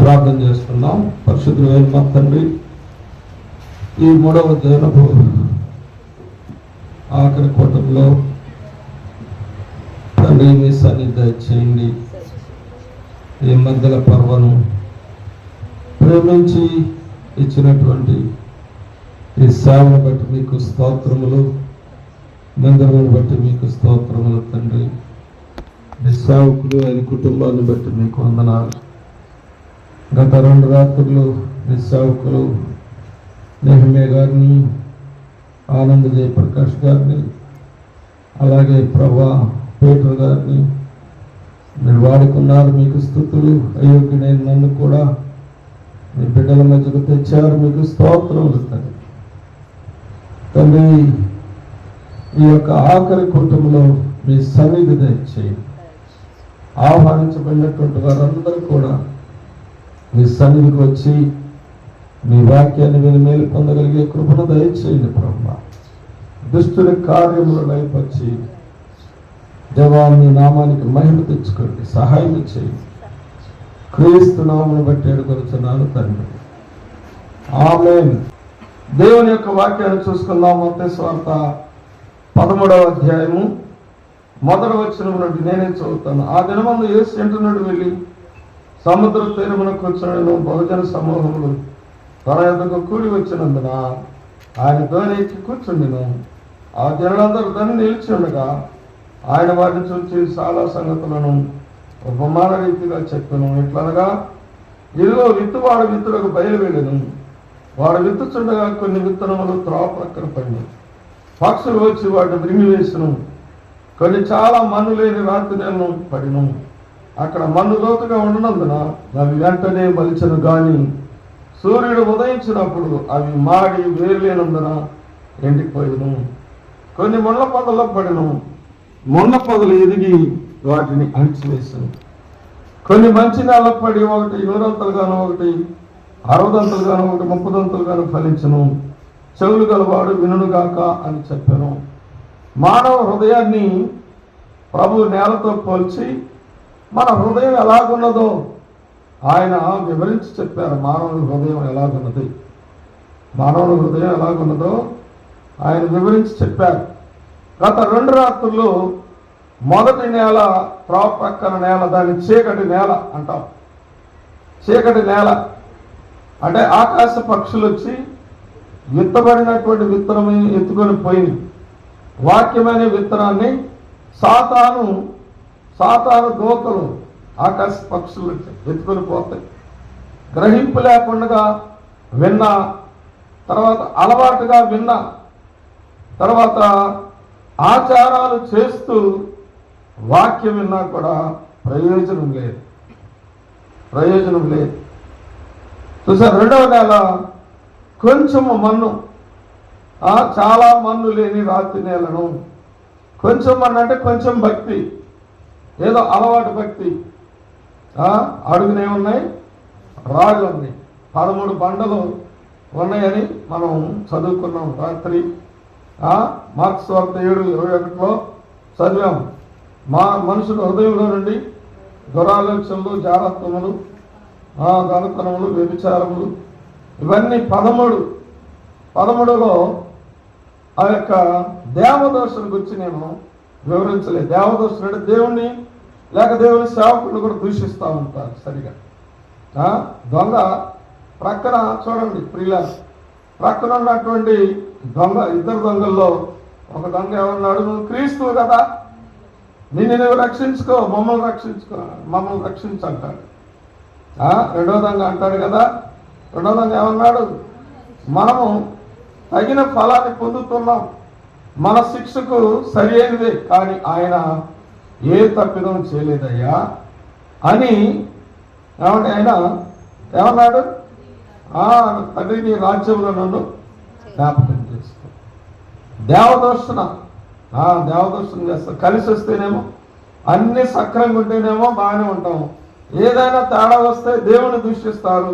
ప్రార్థన చేసుకున్నాం. పరిశుద్ధుడైన మా తండ్రి, ఈ 3వ దినపు ఆఖరి కూటంలో తండ్రి మీ సన్నిధి చేయండి. ఈ మధ్యల పర్వను ప్రేమించి ఇచ్చినటువంటి ఈ సేవను బట్టి మీకు స్తోత్రములు, మందిరమును బట్టి మీకు స్తోత్రములు తండ్రి. మీ సేవకులు ఆయన కుటుంబాన్ని బట్టి మీకు వందనాలు. గత 2 రాత్రులు మీ సేవకులు నెహమ్యా గారిని, ఆనంద్ జయప్రకాష్ గారిని, అలాగే ప్రభా పీటర్ గారిని మీరు వాడుకున్నారు. మీకు స్తుతులు. అయోగ్యుడైన నన్ను కూడా మీ బిడ్డల మధ్యకు తెచ్చారు. మీకు స్తోత్రములు తండ్రి. తండ్రి, ఈ యొక్క ఆఖరి కూటమిలో మీ సన్నిధి దయచేయండి. ఆహ్వానించబడినటువంటి వారందరూ కూడా మీ సన్నిధికి వచ్చి మీ వాక్యాన్ని మీరు మేలు పొందగలిగే కృపను దయచేయండి ప్రభా. దుష్టుని కార్యములు లయపరిచి దేవా మీ నామానికి మహిమ తెచ్చుకోండి, సహాయం చేయండి. క్రీస్తు నామమును బట్టి అడుగుతున్నాను తండ్రి, ఆమేన్. దేవుని యొక్క వాక్యాన్ని చూసుకుందాం. మత్తయి సువార్త 13వ అధ్యాయము 1వ వచనం నుండి నేనే చదువుతాను. ఆ దినమందు యేసు ఇంటి నుండి వెళ్ళి సముద్ర తీరమున కూర్చుని బహుజన సమూహములు తన యొద్దకు కూడి వచ్చినందున ఆయన ధోని ఎక్కి కూర్చుండిను. ఆ జనులందరూ దాన్ని నిలిచి ఉండగా ఆయన వాటిని చూచి చాలా సంగతులను ఉపమాన రీతిగా చెప్పాను. ఎట్లనగా, ఇదిగో విత్తువాడు విత్తులకు బయలువెళ్ళెను. వాడు విత్తుచుండగా కొన్ని విత్తనములు త్రోవ ప్రక్కన పడినాయి. పక్షులు వచ్చి వాటిని విరిమివేసును. కొన్ని చాలా మన్ను లేని రాతి నేలను పడిను. అక్కడ మన్ను లోతుగా ఉండనందున అవి వెంటనే మలిచెను. గాని సూర్యుడు ఉదయించినప్పుడు అవి మాడి వేరు లేనందున ఎండిపోయిను. కొన్ని ముళ్ళ పొదల్లో పడిను. ముళ్ళ పొదలు ఎదిగి వాటిని అణిచివేసాను. కొన్ని మంచి నేల పడి ఒకటి 100 ఒకటి 60 ఒకటి 30 ఫలించును. చెవులు గలవాడు వినుగాక అని చెప్పాను. మానవ హృదయాన్ని ప్రభు నేలతో పోల్చి మన హృదయం ఎలాగున్నదో ఆయన వివరించి చెప్పారు. మానవుని హృదయం ఎలాగున్నది, మానవుని హృదయం ఎలాగున్నదో ఆయన వివరించి చెప్పారు. గత 2 రాత్రుల్లో మొదటి నేల త్రోవ ప్రక్కన నేల, దాన్ని చీకటి నేల అంటాం. చీకటి నేల అంటే ఆకాశ పక్షులు వచ్చి విత్తబడినటువంటి విత్తనం ఎత్తుకొని పోయింది. వాక్యమైన విత్తనాన్ని సాతాను దోకలు ఆకాశ పక్షులు ఎత్తుకొని పోతాయి. గ్రహింపు లేకుండా విన్నా, తర్వాత అలవాటుగా విన్నా, తర్వాత ఆచారాలు చేస్తూ వాక్యం విన్నా కూడా ప్రయోజనం లేదు. చూసారు, 2వ నేల కొంచెము మన్ను, చాలా మన్ను లేని రాతి నేలను. కొంచెం మన్ను అంటే కొంచెం భక్తి, ఏదో అలవాటు భక్తి. అడుగునేమున్నాయి, రాళ్ళు ఉన్నాయి. 13 బండలు ఉన్నాయని మనం చదువుకున్నాం రాత్రి. మార్క్స్ వార్త 7:21లో చదివాం. మనుషుల హృదయంలో నుండి దురాలోచనలు, జారత్వములు, దొంగతనములు, వ్యభిచారములు, ఇవన్నీ 13లో ఆ యొక్క దేవదోషుల గురించి నేను వివరించలేదు. దేవదోషులు అంటే దేవుణ్ణి లేక దేవుని సేవకులను కూడా దూషిస్తూ ఉంటారు. సరిగా దొంగ ప్రక్కన చూడండి ప్రియుల, ప్రక్కన ఉన్నటువంటి దొంగ, 2 దొంగల్లో ఒక దొంగ ఏమన్నాడు, నువ్వు క్రీస్తువు కదా, నిన్ను నువ్వు రక్షించుకో, మమ్మల్ని రక్షించంటాడు. 2వ దొంగ అంటాడు కదా, 2వ దొంగ ఏమన్నాడు, మనము తగిన ఫలాన్ని పొందుతున్నాం, మన శిక్షకు సరి అయినదే, కానీ ఆయన ఏ తప్పిదం చేయలేదయ్యా అని ఆయన ఏమన్నాడు, తండ్రి నీ రాజ్యంలో నన్ను జ్ఞాపకం చేసుకో. దేవదర్శన చేస్తాం. కలిసి వస్తేనేమో అన్ని సక్రంగా ఉంటేనేమో బాగానే ఉంటాము. ఏదైనా తేడా వస్తే దేవుని దూషిస్తారు,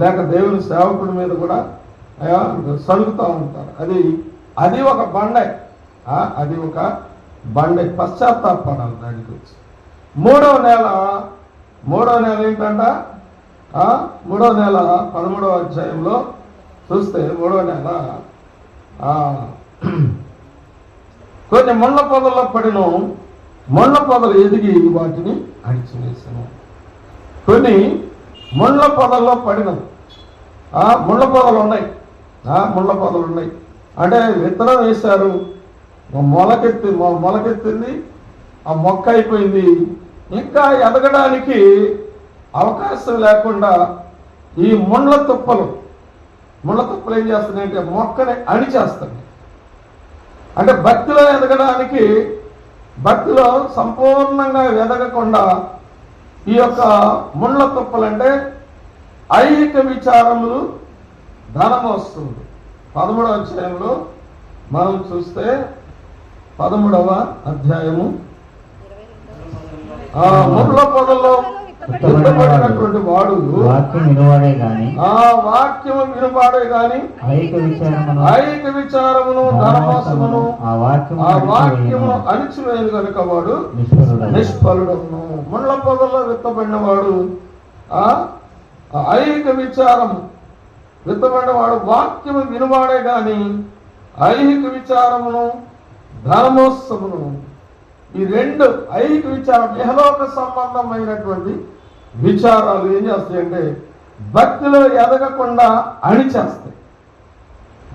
లేక దేవుని సేవకుడి మీద కూడా సలుగుతూ ఉంటారు. అది ఒక బండే, పశ్చాత్తాపడాలి దానికి వచ్చి. 3వ నేల ఏంటంట, మూడో నెల 13వ అధ్యాయంలో చూస్తే మూడో నెల కొన్ని ముళ్ళ పొదల్లో పడిన ముళ్ళ పొదలు ఎదిగి వాటిని అణిచివేసాను. కొన్ని ముళ్ళ పొదల్లో పడిన ముళ్ళ పొదలు ఉన్నాయి. ముళ్ళ పొదలు ఉన్నాయి అంటే విత్తనం వేశారు, మొలకెత్తింది, ఆ మొక్క అయిపోయింది, ఇంకా ఎదగడానికి అవకాశం లేకుండా ఈ ముళ్ళ తుప్పలు ఏం చేస్తున్నాయంటే మొక్కని అణిచేస్తాయి. అంటే భక్తిలో ఎదగడానికి, భక్తిలో సంపూర్ణంగా ఎదగకుండా ఈ యొక్క ముళ్ళ తుప్పలంటే ఐహిక విచారములు, ధనమోస్తులు. 13వ అధ్యాయంలో మనం చూస్తే 13వ అధ్యాయము ముళ్ళ పొదల్లో విత్తబడినటువంటి వాడు వాక్యం వినువాడే గాని ఐహిక విచారమును, ధనమోసమును ఆ వాక్యమును అణిచివేయను కనుక వాడు నిష్ఫలుడను. ముళ్ళ పొదల్లో విత్తబడిన వాడు ఐహిక విచారం విత్తబడిన వాడు వాక్యము వినువాడే గాని ఐహిక విచారమును, ధనమోత్సవమును, ఈ రెండు ఐహిక విచారం ఇహలోక సంబంధమైనటువంటి విచారాలు ఏం చేస్తాయంటే భక్తిలో ఎదగకుండా అణిచేస్తాయి.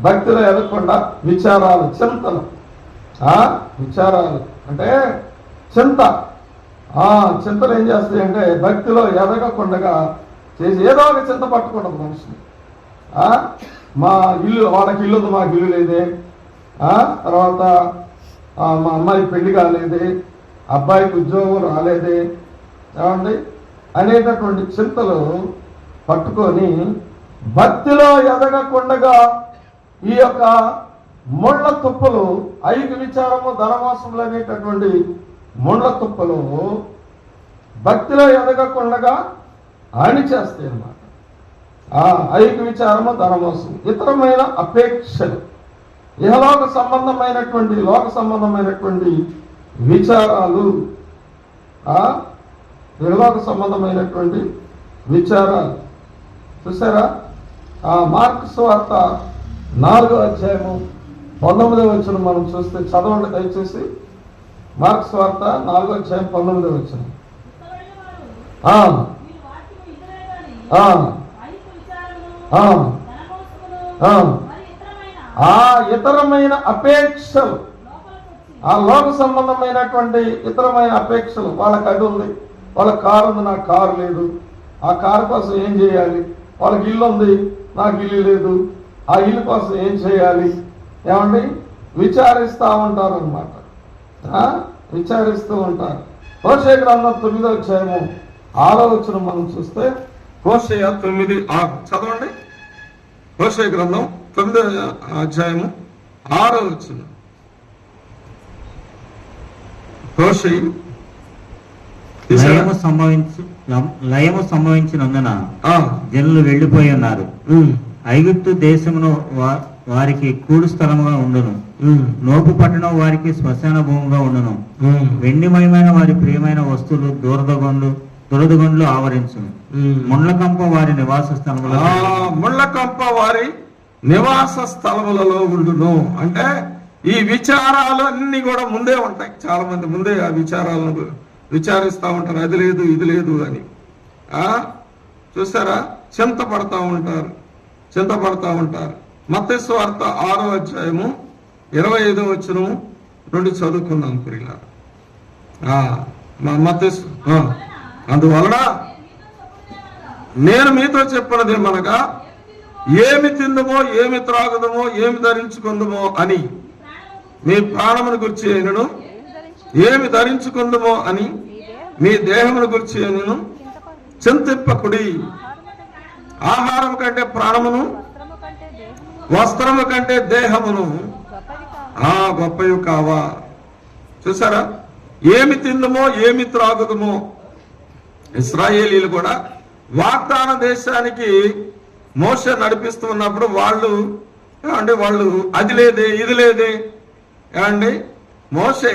భక్తిలో ఎదగకుండా విచారాలు, చింతలు, విచారాలు అంటే చింతలు ఏం చేస్తాయంటే భక్తిలో ఎదగకుండా చేసి ఏదో ఒక చింత పట్టుకుంటుంది మనిషిని. మా ఇల్లు, వాళ్ళకి ఇల్లు ఉంది, మాకు ఇల్లు లేదే, తర్వాత మా అమ్మాయికి పెళ్లి కాలేదే, అబ్బాయికి ఉద్యోగం రాలేదే, ఏమండి అనేటటువంటి చింతలు పట్టుకొని భక్తిలో ఎదగకుండా ఈ యొక్క ముళ్ళ తుప్పలు, ఐహిక విచారము, ధనమోసములు అనేటటువంటి ముళ్ళ తుప్పలు భక్తిలో ఎదగకుండా అణిచేస్తాయి అన్నమాట. ఐహిక విచారము, ధనమోసం, ఇతరమైన అపేక్షలు, ఇహలోక సంబంధమైనటువంటి, లోక సంబంధమైనటువంటి విచారాలు, ఇహలోక సంబంధమైనటువంటి విచారాలు. చూసారా? మార్కు సువార్త 4వ అధ్యాయము 19వ వచనం మనం చూస్తే, చదవండి దయచేసి. మార్కు సువార్త 4వ అధ్యాయం 19వ వచనం. ఇతరమైన అపేక్షలు, ఆ లోక సంబంధమైనటువంటి ఇతరమైన అపేక్షలు. వాళ్ళకి అది ఉంది, వాళ్ళ కారు ఉంది, నాకు కారు లేదు, ఆ కారు కోసం ఏం చేయాలి? వాళ్ళకి ఇల్లు ఉంది, నాకు ఇల్లు లేదు, ఆ ఇల్లు కోసం ఏం చేయాలి? ఏమండి విచారిస్తూ ఉంటారు అన్నమాట. విచారిస్తూ ఉంటారు. హోషేయ గ్రంథం 9వ అధ్యాయము 6వ వచనం మనం చూస్తే, హోషేయ 9:6 చదవండి. హోషేయ గ్రంథం 9వ అధ్యాయము 6వ వచనం. హోషేయ లయము సంభవించినందున జనులు వెళ్లిపోయి ఉన్నారు. ఐగుప్తు దేశమును వారికి కూడు స్థలముగా ఉండును, నోపు పట్టణం వారికి శ్మశాన భూమిగా ఉండును. వెండిమయమైన వారి ప్రియమైన వస్తువులు దురదగొండ్లు ఆవరించును. ముళ్ళకంప వారి నివాస స్థలములో ముళ్ళకంప వారి నివాస స్థలములలో ఉండును. అంటే ఈ విచారాలు అన్ని కూడా ముందే ఉంటాయి. చాలా మంది ముందే ఆ విచారాలను విచారిస్తూ ఉంటారు, అది లేదు ఇది లేదు అని. చూసారా? చింతపడతా ఉంటారు. మత్తయి సువార్త 6వ అధ్యాయము 25వ వచనము నుండి చదువుకుందాం ప్రియులారా. అందువలన నేను మీతో చెప్పినదేమనగా, ఏమి తిందుమో, ఏమి త్రాగుదమో, ఏమి ధరించుకుందుమో అని మీ ప్రాణమును గురించి అయినను, ఏమి ధరించుకుందుమో అని మీ దేహమును గురించి అయినను చింతింపకుడి. ఆహారం కంటే ప్రాణమును, వస్త్రము కంటే దేహమును గొప్పవి కావా. చూసారా? ఏమి తిందుమో, ఏమి త్రాగుదమో. ఇశ్రాయేలీలు కూడా వాగ్దాన దేశానికి మోషే నడిపిస్తూ ఉన్నప్పుడు వాళ్ళు అది లేదే ఇది లేదే. ఏమండి మోషే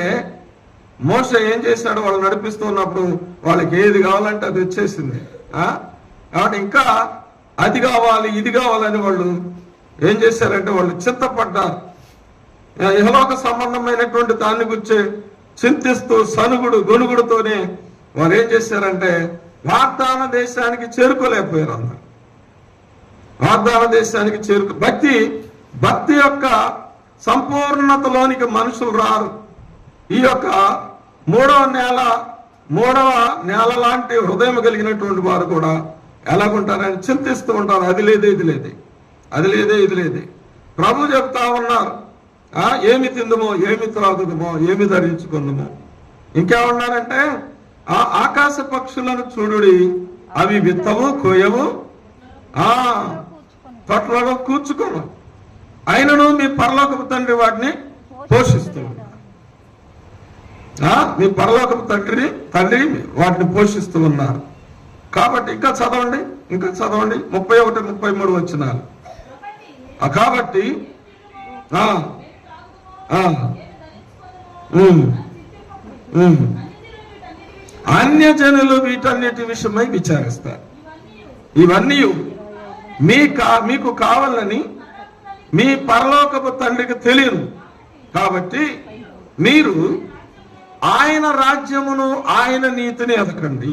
ఏం చేశాడు? వాళ్ళు నడిపిస్తూ ఉన్నప్పుడు వాళ్ళకి ఏది కావాలంటే అది వచ్చేసింది. కాబట్టి ఇంకా అది కావాలి ఇది కావాలని వాళ్ళు ఏం చేశారంటే వాళ్ళు చింతపడ్డారు. ఇహలోక సంబంధమైనటువంటి దాన్ని గురించి చింతిస్తూ సనుగుడు గొనుగుడుతోనే వారు ఏం చేశారంటే వాగ్దాన దేశానికి చేరుకోలేకపోయారు. అందరు వాగ్దాన దేశానికి భక్తి యొక్క సంపూర్ణతలోనికి మనుషులు రారు. ఈ యొక్క మూడవ నేల లాంటి హృదయం కలిగినటువంటి వారు కూడా ఎలాగుంటారని చింతిస్తూ ఉంటారు. అది లేదే ఇది లేదే, అది లేదే ఇది లేదే. ప్రభు చెప్తా ఉన్నారు, ఏమి తిందుమో, ఏమి త్రాగుదమో, ఏమి ధరించుకుందుమో. ఇంకేమన్నారంటే ఆకాశ పక్షులను చూడుడి, అవి విత్తవు కోయవు, తొట్లలో కూర్చుకోను, అయినను మీ పరలోకపు తండ్రి వాటిని పోషిస్తూ ఉన్నారు. మీ పరలోకపు తండ్రి వాటిని పోషిస్తూ ఉన్నారు. కాబట్టి ఇంకా చదవండి 31, 33 వచనాలు. కాబట్టి అన్యజనులు వీటన్నిటి విషయమై విచారిస్తారు. ఇవన్నీ మీకు కావాలని మీ పరలోకపు తండ్రికి తెలియను. కాబట్టి మీరు ఆయన రాజ్యమును ఆయన నీతిని ఎదకండి.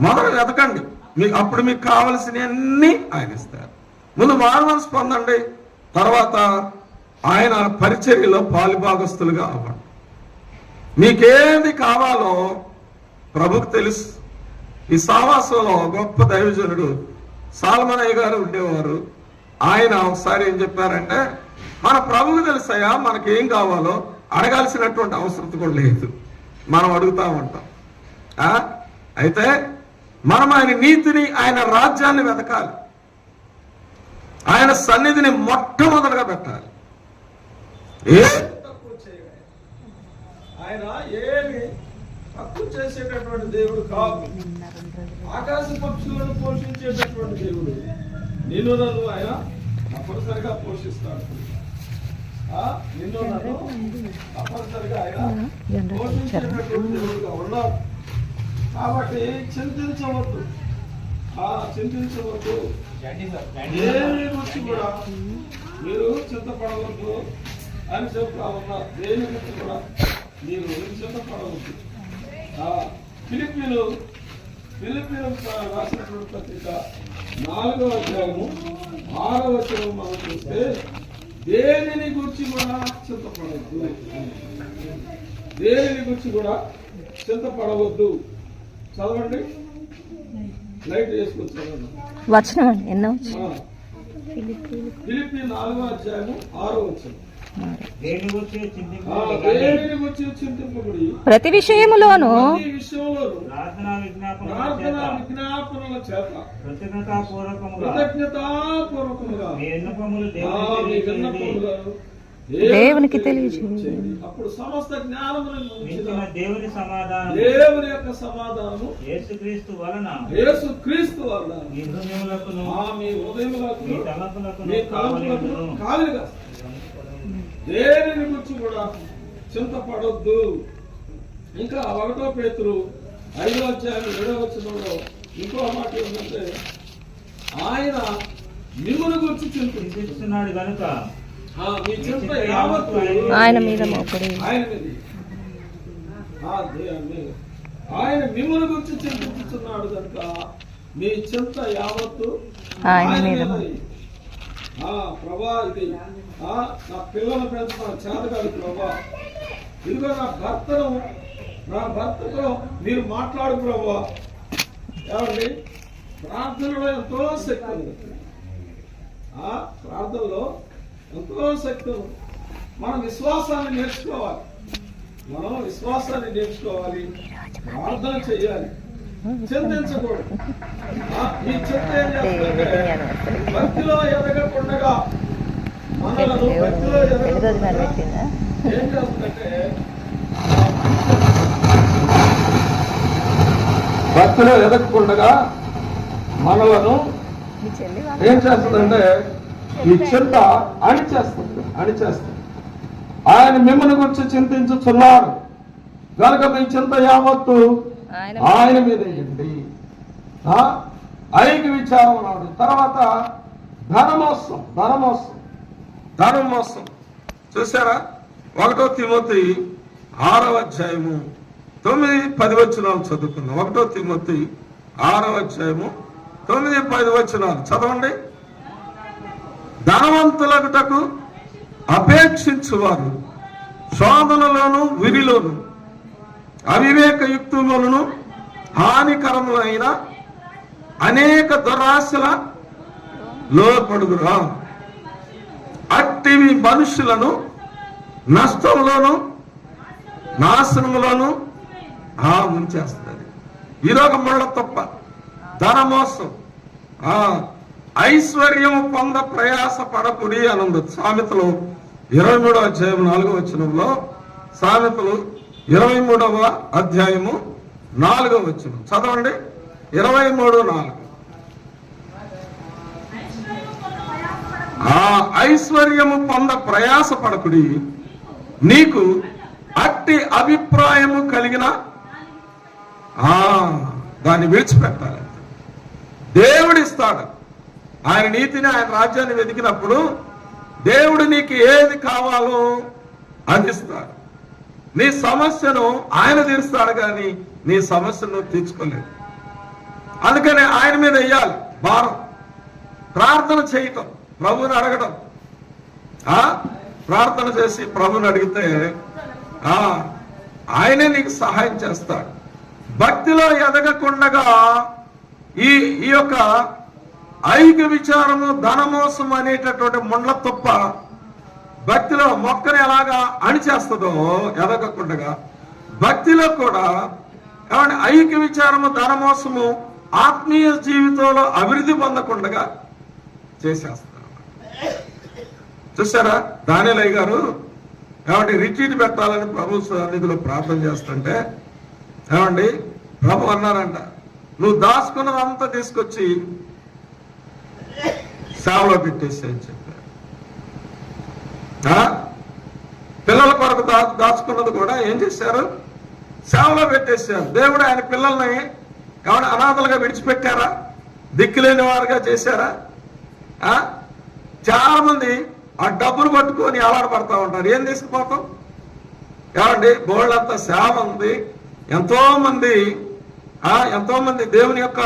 మొదలు ఎదకండి, అప్పుడు మీకు కావలసినవన్నీ ఆయన ఇస్తారు. ముందు మారుమనసు పొందండి, తర్వాత ఆయన పరిచర్యలో పాలుభాగస్తులుగా అవ్వండి. మీకేది కావాలో ప్రభుకు తెలుసు. ఈ సావాసంలో గొప్ప దైవజనుడు సాల్మనయ్య గారు ఉండేవారు. ఆయన ఒకసారి ఏం చెప్పారంటే, మన ప్రభుకు తెలుసయ్యా మనకేం కావాలో, అడగాల్సినటువంటి అవసరం కూడా లేదు, మనం అడుగుతా ఉంటాం. అయితే మనం ఆయన నీతిని, ఆయన రాజ్యాన్ని వెతకాలి, ఆయన సన్నిధిని మొట్టమొదటిగా పెట్టాలి. ఆయన ఏమి తక్కువ చేసేటటువంటి దేవుడు కాదు. ఆకాశ పక్షులను పోషించేటటువంటి దేవుడు. నిన్ను నన్ను ఆయన తప్పనిసరిగా పోషిస్తాడు. నిన్ను నన్ను తప్పనిసరిగా ఆయన పోషించేటటువంటి దేవుడుగా ఉన్నాడు. కాబట్టి చింతించవద్దు. దేని గురించి కూడా మీరు చింతపడవద్దు అని చెప్తా ఉన్నారు. దేని గురించి కూడా మీరు చింతపడవద్దు. ఫిలిప్పీలు రాసినటువంటి పత్రిక 4వ అధ్యాయము 6వ వచనం మనం చూస్తే, దేనిని గురించి కూడా చింతపడవద్దు, దేనిని గురించి కూడా చింతపడవద్దు. చదవండి, లైట్ వేసుకొచ్చి చదవండి. ఫిలిప్పీ 4వ అధ్యాయము 6వ వచనం. ప్రతి విషయములోను ప్రార్థనా విజ్ఞాపనల చేత కృతజ్ఞతాపూర్వకముగా దేవునికి తెలియజేయండి. అప్పుడు సమస్త జ్ఞానమును దేవుని యొక్క సమాధానము యేసుక్రీస్తు వలన మీ హృదయములకు కావలిగా. దేనిని గురించి కూడా చింతపడొద్దు. ఇంకా 1 పేతురు 5వ అధ్యాయం 7వ వచనంలో ఇంకో మాట ఏంటంటే, ఆయన మిమ్మును గురించి చింతిస్తున్నాడు కనుక మీ చింత యావత్తు ఆయన మీద మోపడి, ఆయన మిమ్మును గురించి చింతిస్తున్నాడు కనుక మీ చింత యావత్తు ఆయన మీద. ప్రభా, ఇది నా పిల్లలను పెంచుతాను చేతగాడు ప్రభా, ఇదిగో నా భర్తతో మీరు మాట్లాడు ప్రభా. ఏమండి, ప్రార్థనలో ఎంతో శక్తి ఉంది. ప్రార్థనలో ఎంతో శక్తి ఉంది. మనం విశ్వాసాన్ని నేర్చుకోవాలి, ప్రార్థన చెయ్యాలి, చింతించకూడదు. ఈ చింత ఏం చేస్తుందంటే భక్తిలో ఎదగకుండా మనలను భక్తిలో ఏం చేస్తుందంటే భక్తిలో ఎదగకుండా మనలను ఏం చేస్తుందంటే ఈ చింత అణిచేస్తుంది. ఆయన మిమ్మల్ని గురించి చింతించుచున్నారు కనుక మీ చింత యావత్తు ఆయన మీద వేయండి. ఐక్య విచారం నాడు. తర్వాత ధనమోసం చూసారా? 1 తిమోతి 6వ అధ్యాయము 9-10 వచనాలు చదువుకుందాం. 1 తిమోతి 6వ అధ్యాయము 9-10 వచనాలు చదవండి. ధనవంతులగుటకు అపేక్షించువారు శోధనలోను విరిలోను అవివేకయుక్తులను హానికరములైన అనేక దురాశల లోపడుదురా. అట్టివి మనుషులను నష్టంలోను నాశనములోను ముంచేస్తుంది. ఇదొక ముళ్ళ తప్ప, ధనమోసం. ఐశ్వర్యము పొంద ప్రయాస పడకుడి అనుంది సామెతలు 23వ అధ్యాయం 4వ వచనంలో. సామెతలు 23వ అధ్యాయము 4వ వచనం చదవండి. 23:4. ఐశ్వర్యము పొంద ప్రయాస పడకుడి, నీకు అట్టి అభిప్రాయము కలిగిన దాన్ని విడిచిపెట్టాలి. దేవుడిస్తాడు. ఆయన నీతిని, ఆయన రాజ్యాన్ని వెతికినప్పుడు దేవుడు నీకు ఏది కావాలో అందిస్తాడు. నీ సమస్యను ఆయన తీరుస్తాడు, కానీ నీ సమస్యను తీర్చుకోలేదు. అందుకని ఆయన మీద వెయ్యాలి భారం. ప్రార్థన చేయటం, ప్రభువుని అడగడం. ప్రార్థన చేసి ప్రభువుని అడిగితే ఆయనే నీకు సహాయం చేస్తాడు. భక్తిలో ఎదగకుండగా ఈ యొక్క ఐక్య విచారము, ధనమోసం అనేటటువంటి ముండ్ల తప్ప భక్తిలో మొక్కని ఎలాగా అణిచేస్తుందో ఎదగకుండగా, భక్తిలో కూడా ఐక్య విచారము, ధనమోసము ఆత్మీయ జీవితంలో అభివృద్ధి పొందకుండగా చేసేస్తారు. చూసారా? దానియేలయ్య గారు రిట్రీట్ పెట్టాలని ప్రభు సన్నిధిలో ప్రార్థన చేస్తుంటే ప్రభు అన్నారంట, నువ్వు దాచుకున్నదంతా తీసుకొచ్చి సేవలో పెట్టేసి అని చెప్పారు. పిల్లల కొరకు దాచుకున్నది కూడా ఏం చేశారు? సేవలో పెట్టేశారు. దేవుడు ఆయన పిల్లల్ని అనాథలుగా విడిచిపెట్టారా? దిక్కులేని వారుగా చేశారా? చాలా మంది ఆ డబ్బులు పట్టుకొని అలవాటు ఉంటారు. ఏం తీసుకుపోతాం? బోళ్ళంతా సేవ ఉంది. ఎంతో మంది దేవుని యొక్క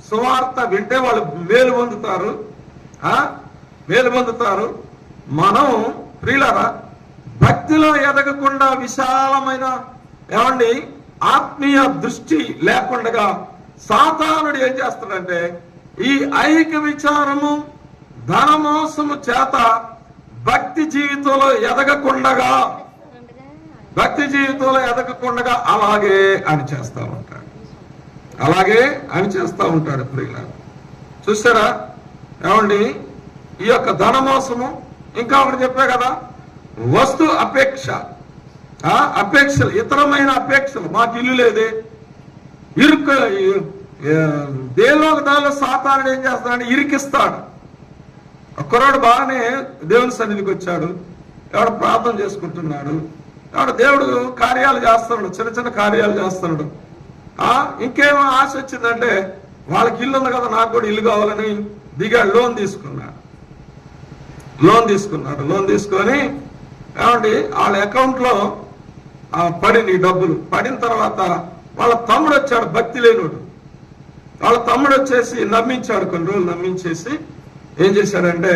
సువార్త వింటే వాళ్ళు మేలు పొందుతారు. మనం ప్రియులారా భక్తిలో ఎదగకుండా విశాలమైన ఆత్మీయ దృష్టి లేకుండా సాతానుడు ఏం చేస్తాడంటే ఈ ఐక్య విచారము, ధనమోసము చేత భక్తి జీవితంలో ఎదగకుండా అలాగే అని చేస్తా ఉంటాడు ప్రియులారా. చూసారా? ఈ యొక్క ధనమోసము. ఇంకా ఒకటి చెప్పా కదా, వస్తు అపేక్షలు, ఇతరమైన అపేక్షలు. మాకు ఇల్లు లేదే, దేనిలో దానిలో సాతానుడు ఏం చేస్తాడంటే ఇరికిస్తాడు. ఒక్కరోడు బాగానే దేవుని సన్నిధికి వచ్చాడు, ప్రార్థన చేసుకుంటున్నాడు, దేవుడు కార్యాలు చేస్తున్నాడు, చిన్న చిన్న కార్యాలు చేస్తున్నాడు. ఇంకేమో ఆశ వచ్చిందంటే వాళ్ళకి ఇల్లు ఉంది కదా, నాకు కూడా ఇల్లు కావాలని దిగాడు. లోన్ తీసుకొని వాళ్ళ అకౌంట్లో పడిన డబ్బులు పడిన తర్వాత వాళ్ళ తమ్ముడు వచ్చాడు, భక్తి లేనుడు. వాళ్ళ తమ్ముడు వచ్చేసి నమ్మించాడు. కొన్ని రోజులు నమ్మించేసి ఏం చేశాడంటే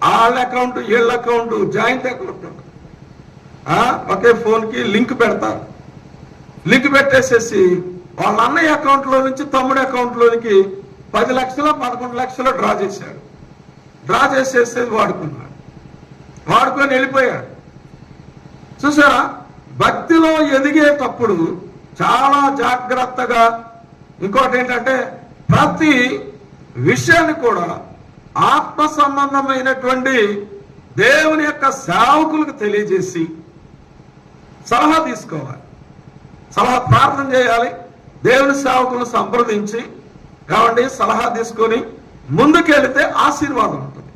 వాళ్ళ అకౌంట్ వీళ్ళ అకౌంట్ జాయింట్ అకౌంట్ ఒకే ఫోన్కి లింక్ పెడతారు. లింక్ పెట్టేసేసి వాళ్ళ అన్నయ్య అకౌంట్లో నుంచి తమ్ముడి అకౌంట్లోనికి 10 లక్షలు 11 లక్షలు డ్రా చేసేసి వాడుకొని వెళ్ళిపోయాడు. చూసారా? భక్తిలో ఎదిగేటప్పుడు చాలా జాగ్రత్తగా. ఇంకోటి ఏంటంటే ప్రతి విషయాన్ని కూడా ఆత్మ సంబంధమైనటువంటి దేవుని యొక్క సేవకులకు తెలియజేసి సలహా తీసుకోవాలి, ప్రార్థన చేయాలి. దేవుని సేవకులను సంప్రదించి సలహా తీసుకొని ముందుకెళ్తే ఆశీర్వాదం ఉంటుంది.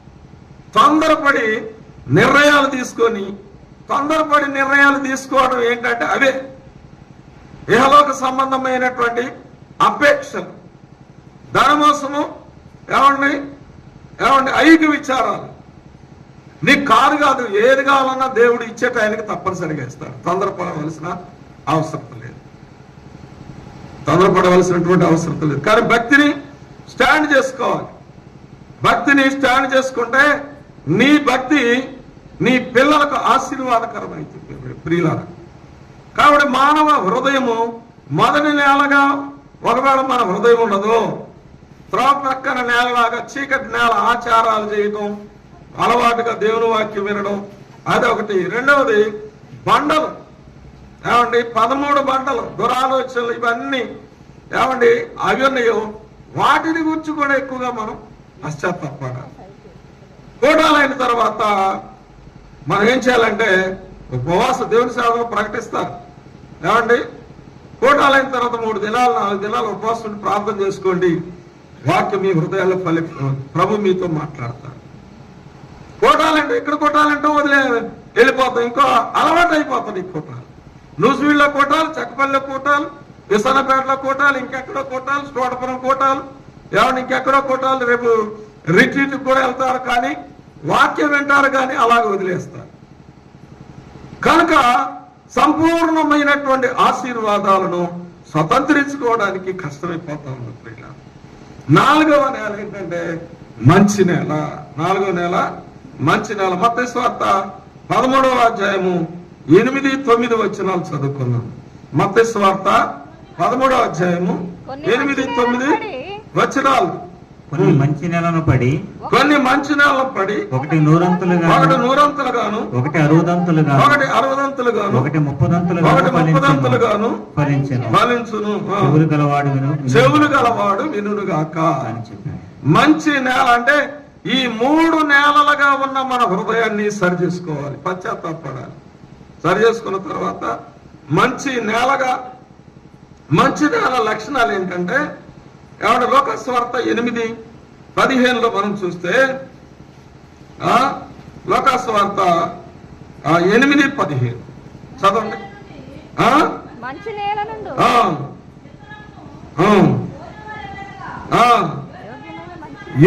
తొందరపడి నిర్ణయాలు తీసుకోవడం ఏంటంటే అవే ఇహలోక సంబంధమైనటువంటి అపేక్షలు. ధనమోసము, ఏమండి ఐక్య విచారాలు. నీకు కారు కాదు, ఏది కావాలన్నా దేవుడు ఇచ్చే టైంకి తప్పనిసరిగా ఇస్తాడు. తొందరపడవలసిన అవసరం లేదు, తొందరపడవలసినటువంటి అవసరం లేదు. కానీ భక్తిని స్టాండ్ చేసుకోవాలి. భక్తిని స్టాండ్ చేసుకుంటే నీ భక్తి నీ పిల్లలకు ఆశీర్వాదకరమైంది ప్రియులారా. కాబట్టి మానవ హృదయము మొదటి నేలగా ఒకవేళ మన హృదయం ఉండదు, త్రోవ ప్రక్కన నేలలాగా చీకటి నేల ఆచారాలు చేయటం, అలవాటుగా దేవుని వాక్యం వినడం, అదొకటి. రెండవది బండలు, 13 బండలు, దురాలోచనలు, ఇవన్నీ అవి ఉన్నాయో వాటిని గురించి కూడా ఎక్కువగా మనం పశ్చాత్తాపడాలి. కూటాలైన తర్వాత మనం ఏం చేయాలంటే ఉపవాస దేవుని సేవలు ప్రకటిస్తారు. కూటాలైన తర్వాత 3 దినాలు 4 దినాలు ఉపవాసం ప్రార్థన చేసుకోండి. వాక్యం మీ హృదయాల్లో ప్రభు మీతో మాట్లాడతారు. కూటాలంటే ఇక్కడ కూటాలంటే వెళ్ళిపోతాం, ఇంకో అలవాటు అయిపోతుంది. ఈ కూటాలు నూజివీడులో కూటాలు, చక్కపల్లిలో కూటాలు, విసన్నపేటలో కూటాలు, ఇంకెక్కడో కూటాలు, స్టోటపురం కూటాలు, ఇంకెక్కడో కూటాలు. రేపు రిట్రీట్ కూడా వెళ్తారు, కానీ వాక్యం వింటారు, కానీ అలాగే వదిలేస్తారు. కనుక సంపూర్ణమైనటువంటి ఆశీర్వాదాలను స్వతంత్రించుకోవడానికి కష్టమైపోతా ఉంది. 4వ నేల ఏంటంటే మంచి నేల. 4వ నేల మంచి నేల. మత్తయి సువార్త 13వ అధ్యాయము 8-9 వచనాలు చదువుకున్నాం. మత్తయి సువార్త 13వ అధ్యాయము 8-9 వచనాలు. కొన్ని మంచి నెలను పడి ఒకటి 100 ఒకటి 60 ఒకటి 30 ఫలించును. చెవులు గలవాడు వినుగాక అని చెప్పారు. మంచి నేల అంటే ఈ 3 నేలలుగా ఉన్న మన హృదయాన్ని సరి చేసుకోవాలి, పశ్చాత్తాపడాలి. సరి చేసుకున్న తర్వాత మంచి నేలగా, మంచి నేల లక్షణాలు ఏంటంటే లోకాసు వార్త 8:15 మనం చూస్తే, లోకాసు వార్త 8:15 చదవండి.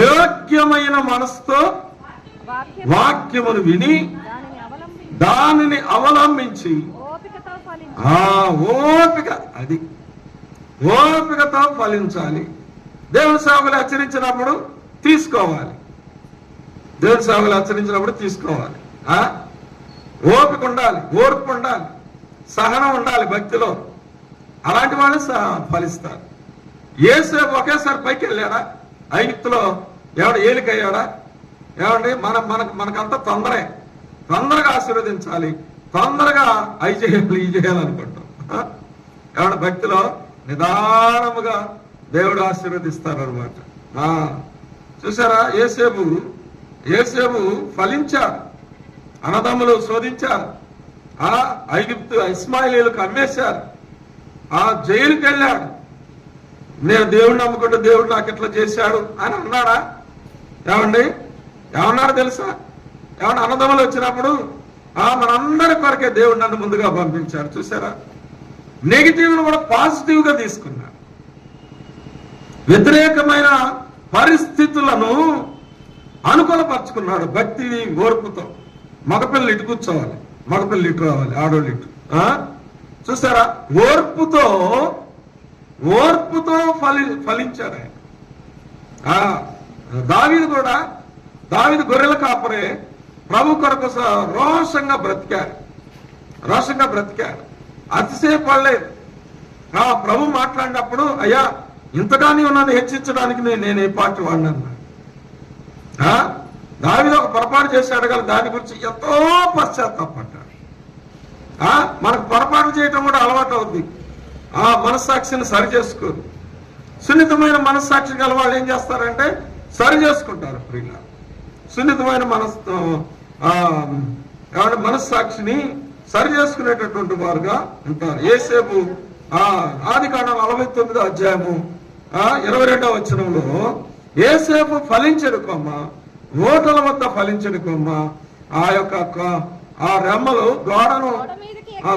యోగ్యమైన మనసుతో వాక్యమును విని దానిని అవలంబించి ఓపికతో ఫలించాలి. దేవుని సేవకులు హెచ్చరించినప్పుడు తీసుకోవాలి. ఓపిక ఉండాలి, ఓర్పు ఉండాలి, సహనం ఉండాలి భక్తిలో. అలాంటి వాళ్ళు ఫలిస్తారు. యేసేపు ఒకేసారి పైకి వెళ్ళాడా? ఐగుప్తులో ఏలికయ్యాడా? మనకంతా తొందరగా ఆశీర్వదించాలి, తొందరగా అయి చేయాలనుకుంటాం. భక్తిలో నిదానముగా దేవుడు ఆశీర్వదిస్తారనమాట. చూసారా, యేసేపు ఫలించాడు. అన్నదమ్ములు శోధించారు, ఐగుప్తు ఇస్మాయిలీలకు అమ్మేశారు, జైలుకి వెళ్ళాడు. నేను దేవుడిని నమ్ముకుంటే దేవుడు నాకు ఇట్లా చేశాడు అని అన్నాడా? ఏమన్నాడు తెలుసా? అన్నదమ్ములు వచ్చినప్పుడు మనందరి కొరకే దేవుడు నన్ను ముందుగా పంపించాడు. చూసారా, నెగిటివ్ను కూడా పాజిటివ్ గా తీసుకున్నాడు. వ్యతిరేకమైన పరిస్థితులను అనుకూలపరుచుకున్నాడు భక్తి ఓర్పుతో. మగపిల్లలు ఇటు కూర్చోవాలి, మగపిల్లలు ఇటు రావాలి, ఆడోళ్ళు ఇటు. చూసారా, ఓర్పుతో ఫలించాడు ఆయన. దావీదు గొర్రెల కాపరే ప్రభు కొరకు రోషంగా బ్రతికాడు. అతిశయ పడలేదు. ప్రభు మాట్లాడినప్పుడు, అయ్యా ఇంతగానే ఉన్నది హెచ్చించడానికి నేను ఏ పార్టీ వాడినన్నా. దావీదు ఒక పొరపాటు చేశాడు కదా, దాని గురించి ఎంతో పశ్చాత్తాపడ్డాడు. మనకు పొరపాటు చేయటం కూడా అలవాటు అవుద్ది. మనస్సాక్షిని సరి చేసుకోరు. సున్నితమైన మనస్సాక్షి గల వాళ్ళు ఏం చేస్తారంటే సరి చేసుకుంటారు. ప్రియుల సున్నితమైన మనస్సాక్షిని సరి చేసుకునేటటువంటి వారుగా ఉంటారు. యేసేపు ఆదికాండం 49వ అధ్యాయము 22వ వచనంలో, యేసేపు ఫలించడు కొమ్మ, ఓటల వద్ద ఫలించడు కొమ్మ, ఆ రెమ్మలు గోడను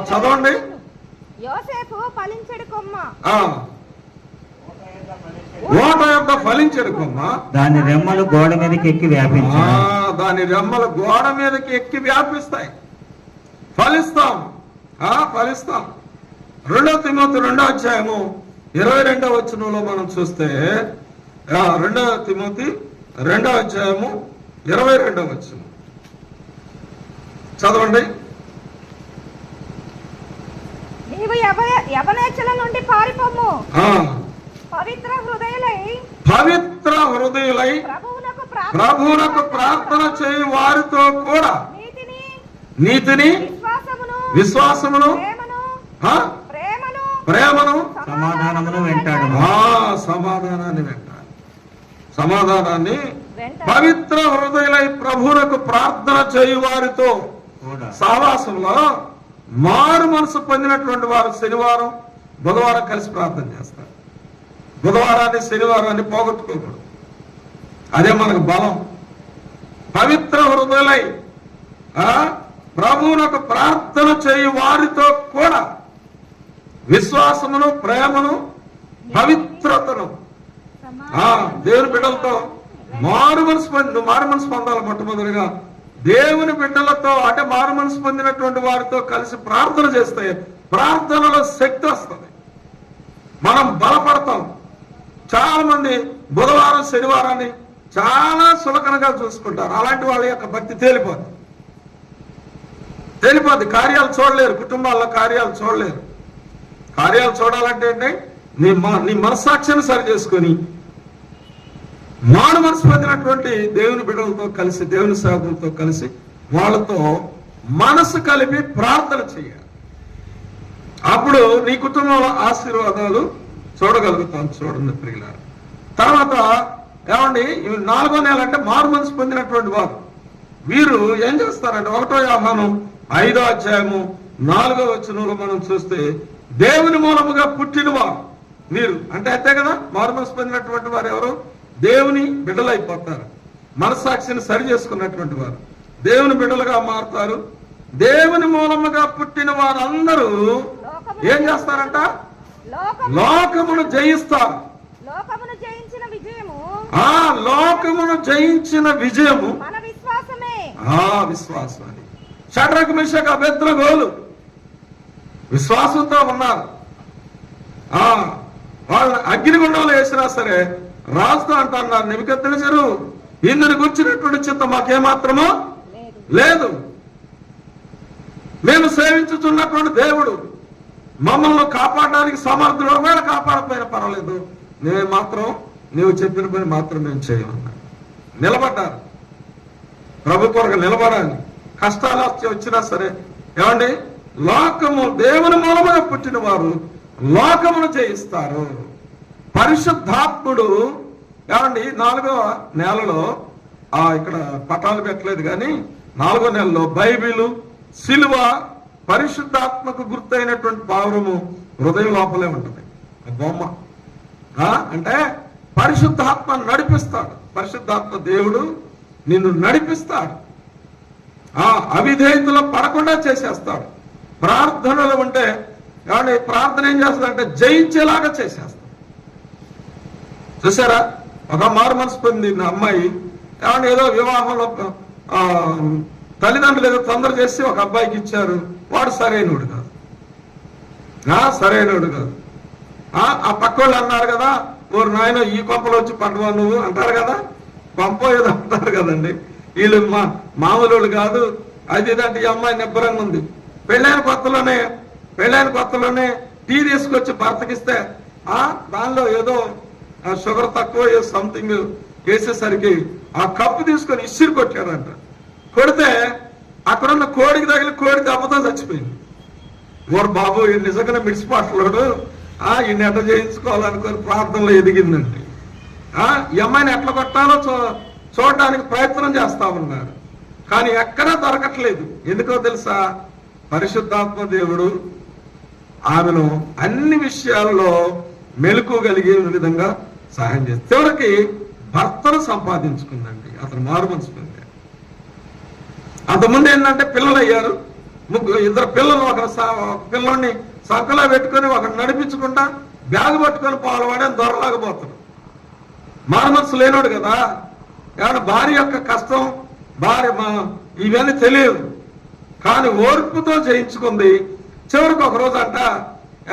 చదవండి. యోసేపు ఫలించడు కొమ్మ, ఓట యొక్క అంతా ఫలించడు కొమ్మ, దాని రెమ్మలు గోడ మీదకి ఎక్కి వ్యాపించాయి. దాని రెమ్మలు గోడ మీదకి ఎక్కి వ్యాపిస్తాయి. ఫలిస్తాం, ఫలిస్తాం. 2 తిమోతి 2వ అధ్యాయము 22వ వచనంలో మనం చూస్తే, 2 తిమోతి 2వ అధ్యాయము 22వ వచనం చదవండి. నీవు యవనేచ్ఛల నుండి పారిపోము, పవిత్ర హృదయులై ప్రభువునకు ప్రార్థన చేయు వారితో కూడా నీతిని, విశ్వాసమును, ప్రేమను, సమాధానమును వెంటాడు. సమాధానాన్ని వెంటాడు. సమాధానాన్ని పవిత్ర హృదయులై ప్రభువునకు ప్రార్థన చేయు వారితో సహవాసంలో మారు మనసు పొందినటువంటి వారు శనివారం బుధవారం కలిసి ప్రార్థన చేస్తారు. బుధవారాన్ని శనివారాన్ని పోగొట్టుకోకూడదు. అదే మనకు బలం. పవిత్ర హృదయులై ప్రభువునకు ప్రార్థన చేయు వారితో కూడా విశ్వాసమును, ప్రేమను, పవిత్రతను, దేవుని బిడ్డలతో మారు మనసు పొందాలి. మొట్టమొదటిగా దేవుని బిడ్డలతో, అంటే మారు మనసు పొందినటువంటి వారితో కలిసి ప్రార్థన చేస్తే ప్రార్థనలో శక్తి వస్తుంది, మనం బలపడతాం. చాలా మంది బుధవారం శనివారాన్ని చాలా సులకనగా చూసుకుంటారు. అలాంటి వాళ్ళ యొక్క భక్తి తేలిపోద్ది. కార్యాలు చూడలేరు, కుటుంబాల్లో కార్యాలు చూడలేరు. కార్యాలు చూడాలంటే ఏంటి? నీ మనస్సాక్షిని సరి చేసుకొని మారు మనసు పొందినటువంటి దేవుని బిడ్డలతో కలిసి, దేవుని సేవకులతో కలిసి వాళ్ళతో మనసు కలిపి ప్రార్థన చేయాలి. అప్పుడు నీ కుటుంబంలో ఆశీర్వాదాలు చూడగలుగుతాం. చూడండి ప్రియులారా. తర్వాత ఏమండి, 4వ నెల అంటే మారు మనసు పొందినటువంటి వారు వీరు ఏం చేస్తారంటే 1వ యోహాను 5వ అధ్యాయము 4వ వచనంలో మనం చూస్తే, దేవుని మూలముగా పుట్టినవారు మీరు అంటే అంతే కదా. మారు మనసు పొందినటువంటి వారు ఎవరు? దేవుని బిడ్డలు అయిపోతారు. మనస్సాక్షిని సరి చేసుకున్నటువంటి వారు దేవుని బిడ్డలుగా మారుతారు. దేవుని మూలముగా పుట్టిన వారందరూ ఏం చేస్తారంట? లోకమును జయిస్తారు. లోకమును జయించిన విజయము విశ్వాసం. అని షడ్రకు, మెషకు, అబేద్నెగోలు విశ్వాసంతో ఉన్నారు. వాళ్ళని అగ్నిగుండంలో వేసినా సరే రాజుతో అంటున్నారు, నెబుకద్నెజరు ఇందుని గుర్చినటువంటి చిత్తం మాకేమాత్రమో లేదు. మేము సేవించుతున్నటువంటి దేవుడు మమ్మల్ని కాపాడడానికి సమర్థుడు. ఒకవేళ కాపాడకపోయినా పర్వాలేదు, నీవు చెప్పిన పని మాత్రం మేము చేయమన్నా నిలబడ్డారు. ప్రభు కొరకు నిలబడాలి. కష్టాలు వచ్చినా సరే ఏమండి, దేవుని మూలముగా పుట్టిన వారు లోకమును జయిస్తారు. పరిశుద్ధాత్ముడు ఏమండి 4వ నెలలో, ఇక్కడ పటాలు పెట్టలేదు కానీ 4వ నెలలో బైబిలు, సిలువ, పరిశుద్ధాత్మకు గుర్తయినటువంటి పావురము హృదయం లోపలే ఉంటుంది. బొమ్మ అంటే పరిశుద్ధాత్మ నడిపిస్తాడు. పరిశుద్ధాత్మ దేవుడు నిన్ను నడిపిస్తాడు. అవిధేయతలో పడకుండా చేసేస్తాడు. ప్రార్థనలు ఉంటే ఏమంటే ప్రార్థన ఏం చేస్తుందంటే జయించేలాగా చేసేస్తాడు. చూసారా, ఒక మారు మనసు పొందిన అమ్మాయి ఏమంటే ఏదో వివాహంలో తల్లిదండ్రులు ఏదో తొందర చేసి ఒక అబ్బాయికి ఇచ్చారు. వాడు సరైనడు కాదు. ఆ పక్కోళ్ళు అన్నారు కదా, ఓరు నాయన ఈ కొంపలో వచ్చి పడ్డవా నువ్వు అంటారు కదా, పంపో ఏదో అంటారు కదండి. వీళ్ళు మామూలు కాదు. అది ఇదంటే ఈ అమ్మాయి నిబ్బరంగా ఉంది. పెళ్ళైన కొత్తలోనే టీ తీసుకొచ్చి భర్తకిస్తే దానిలో ఏదో షుగర్ తక్కువ సంథింగ్ వేసేసరికి ఆ కప్పు తీసుకొని ఇసిరి కొట్టాడంట. కొడితే అక్కడున్న కోడికి తగిలి కోడి దెబ్బతో చచ్చిపోయింది. ఓరు బాబు ఈ నిజంగానే మిడిసిపాట్లోడు ఈయన ఎట్లా చేయించుకోవాలనుకొని ప్రార్థనలో ఎదిగిందండి. ఈ అమ్మాయిని ఎట్లా కొట్టాలో చూడడానికి ప్రయత్నం చేస్తా ఉన్నారు, కానీ ఎక్కడా దొరకట్లేదు. ఎందుకో తెలుసా? పరిశుద్ధాత్మ దేవుడు ఆమెను అన్ని విషయాల్లో మెలకువగలిగే విధంగా సహాయం చేసి చివరికి భర్తను సంపాదించుకుందండి. అతను మారు మనసు పొందాడు. అంతకుముందు ఏంటంటే పిల్లలు అయ్యారు. ఇద్దరు పిల్లలు, ఒక పిల్లోడిని సంకలో పెట్టుకొని ఒకటి నడిపించుకుంటా బ్యాగ్ పట్టుకొని పాల్వాడని దొరలాగబోతాడు. మారు మనసు లేనోడు కదా. ఏమన్నా భార్య యొక్క కష్టం, భార్య ఇవన్నీ తెలియదు, కానీ ఓర్పుతో జయించుకుంది. చివరికి ఒక రోజు అంట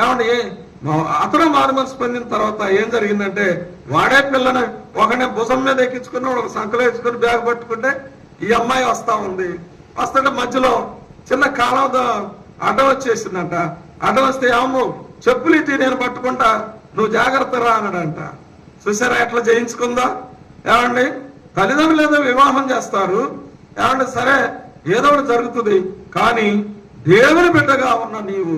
ఏమండి అతను మారు మనసు పొందిన తర్వాత ఏం జరిగిందంటే, వాడే పిల్లని ఒకనే భుజం మీద ఎక్కించుకుని ఒక సంకలో వేసుకుని బ్యాగ్ పట్టుకుంటే ఈ అమ్మాయి వస్తా ఉంది. వస్తుంటే మధ్యలో చిన్న కాలం అడ్డం వచ్చేసిందంట. అడ్డం వస్తే అమ్ము చెప్పులు ఇట్టి నేను పట్టుకుంటా, నువ్వు జాగ్రత్త రా అన్నాడంట. చూసారా ఎట్లా జయించుకుందా? ఏమండి తల్లిదండ్రులు ఏదో వివాహం చేస్తారు, ఏమంటే సరే ఏదో ఒకటి జరుగుతుంది, కానీ దేవుని బిడ్డగా ఉన్న నీవు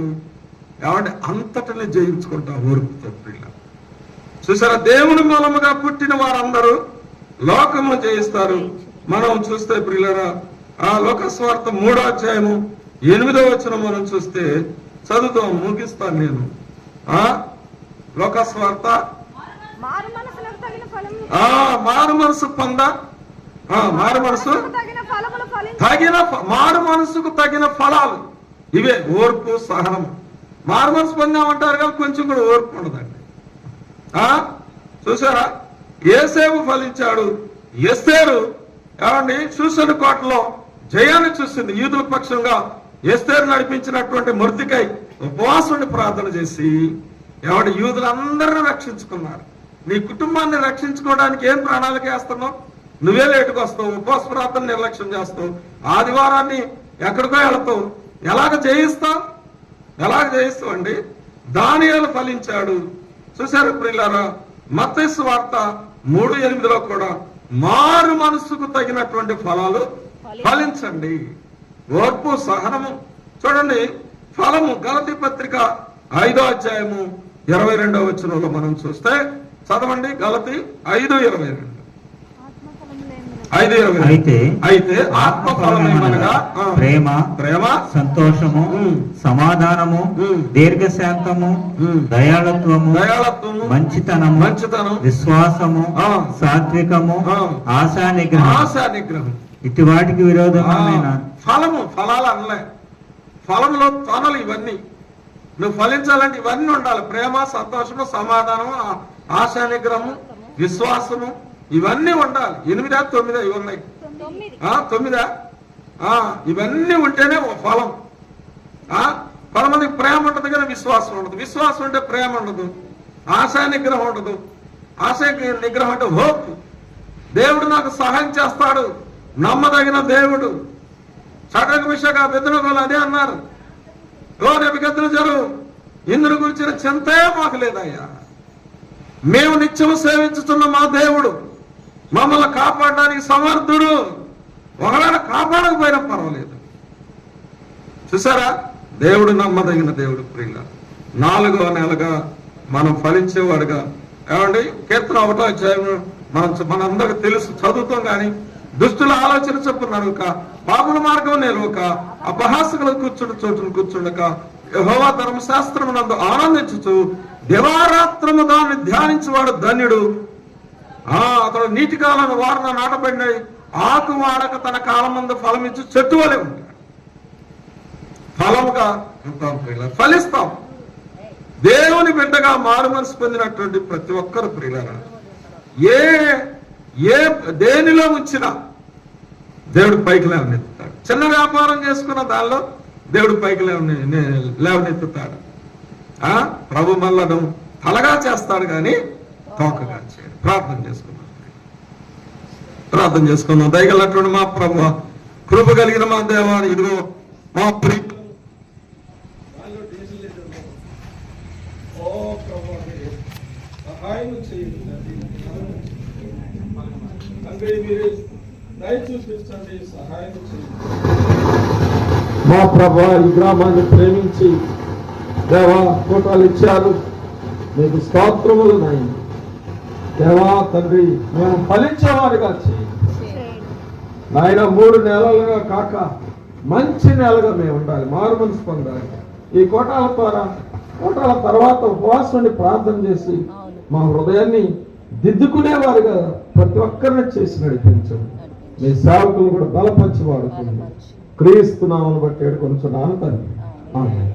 ఏమంటే అంతటిని జయించుకుంటావు ఓర్పుతో. పిల్ల చూసారా, దేవుని మూలముగా పుట్టిన వారందరూ లోకము జయిస్తారు. మనం చూస్తే ప్రియులరా, ఆ లోకస్వార్త 3వ అధ్యాయము 8వ వచనం మనం చూస్తే చదువుతాం, ముగిస్తాను నేను. లోకస్వార్త మారు మనసు మారు మనసు మారు మనసుకు తగిన ఫలాలు ఇవే ఓర్పు, సహనం. మారు మనసు పొందామంటారు కానీ కొంచెం కూడా ఓర్పు ఉండదండి. చూసారా, యేసేపు ఫలించాడు. ఎస్తేరు ఏమండి షూషను కోటలో జయాన్ని చూసింది. యూదుల పక్షంగా ఎస్తేరు నడిపించినటువంటి మొర్దెకై ఉపవాసం ప్రార్థన చేసి ఏమంటే యూదులందరినీ రక్షించుకున్నారు. నీ కుటుంబాన్ని రక్షించుకోవడానికి ఏం ప్రణాళిక వేస్తున్నావు? నువ్వే లేటుకు వస్తావు, ఉపవాస ప్రార్థన నిర్లక్ష్యం చేస్తావు, ఆదివారాన్ని ఎక్కడికో వెళతావు. ఎలాగ జయిస్తావు అండి? దానియేలు ఫలించాడు. చూశారు ప్రియులారా, మత్తయి సువార్త 3:8లో కూడా మారు మనసుకు తగినటువంటి ఫలాలు ఫలించండి. ఓర్పు, సహనము. చూడండి ఫలము గలతీ పత్రిక 5వ అధ్యాయము 22వ వచనంలో మనం చూస్తే చదవండి. గలతీ 5:22. అయితే ఆత్మఫలమేమనగా ప్రేమ, సంతోషము, సమాధానము, దీర్ఘశాంతము, దయాళత్వము, మంచితనము, విశ్వాసము, సాత్వికము, ఆశానిగ్రహం. ఇటు వాటికి విరోధమైన ఫలాలు అనలే, ఫలములో తొనలు. ఇవన్నీ నువ్వు ఫలించాలంటే ఇవన్నీ ఉండాలి. ప్రేమ, సంతోషము, సమాధానము, ఆశానిగ్రహము, విశ్వాసము, ఇవన్నీ ఉండాలి. 8, 9 ఇవి ఉన్నాయి. 9 ఇవన్నీ ఉంటేనే ఫలం. కొంతమందికి ప్రేమ ఉంటుంది కానీ విశ్వాసం ఉండదు, విశ్వాసం ఉంటే ప్రేమ ఉండదు, ఆశా నిగ్రహం ఉండదు. ఆశా నిగ్రహం అంటే హోప్. దేవుడు నాకు సహాయం చేస్తాడు, నమ్మదగిన దేవుడు. షడ్రక్ మిషక్ అబేద్నెగోలు అదే అన్నారు, నెబుకద్నెజరు ఇంద్రుని గురించిన చింతే మాకు లేదయ్యా, మేము నిత్యము సేవించుతున్న మా దేవుడు మమ్మల్ని కాపాడడానికి సమర్థుడు, ఒకవేళ కాపాడకపోయినా పర్వాలేదు. చూసారా, దేవుడు నమ్మదగిన దేవుడు. ప్రియుల 4వ నెలగా మనం ఫలించేవాడుగా. ఏమండి కీర్తన 1వ అధ్యాయం మనందరికి తెలుసు, చదువుతాం కానీ దుష్టుల ఆలోచన చొప్పున నడవక, పాపుల మార్గం నిలవక, అపహాసకులు కూర్చుండ చోటును కూర్చుండక, యెహోవా ధర్మశాస్త్రమునందు ఆనందించుచు దివారాత్రము దాన్ని ధ్యానించేవాడు ధన్యుడు. అతడు నీటి కాలం వారన నాటబడిన ఆకు వాడక తన కాలం ముందు ఫలమిచ్చు చెట్టు వలె ఉంటాడు. ఫలముగా ఉంటాం, ఫలిస్తాం. దేవుని బిడ్డగా మారు మనసు పొందినటువంటి ప్రతి ఒక్కరు ప్రియులారా, దేనిలో ఉంచినా దేవుడు పైకి లేవనెత్తుతాడు. చిన్న వ్యాపారం చేసుకున్న దానిలో దేవుడు పైకి లేవనెత్తుతాడు. ప్రభు మళ్ళను తలగా చేస్తాడు కానీ తోకగా చేయడు. ప్రార్థన చేసుకుందాం. దయగలటువంటి మా ప్రభు, కృప కలిగిన మా దేవాన్ని, ఇదిగో మా ప్రియ సహాయం చేయండి, చూపించండి, సహాయం చేయండి. మా ప్రభు ఈ గ్రామాన్ని ప్రేమించి దేవా కోటాలు ఇచ్చారు, మీకు స్తోత్రములు నాయన. దేవా తండ్రి, మేము ఫలించేవారుగా చేయండి నాయన. 3 నెలలుగా కాక మంచి నెలగా మేము ఉండాలి, మారు మనసు పొందాలి. ఈ కోటాల ద్వారా, కోటాల తర్వాత ఉపవాసాన్ని ప్రార్థన చేసి మా హృదయాన్ని దిద్దుకునేవారుగా ప్రతి ఒక్కరిని చేసి నడిపించండి. మీ సేవకులు కూడా బలపరిచి వాడుతుంది. క్రీస్తు నామమును బట్టి కొంచెం తండ్రి. ఆమేన్.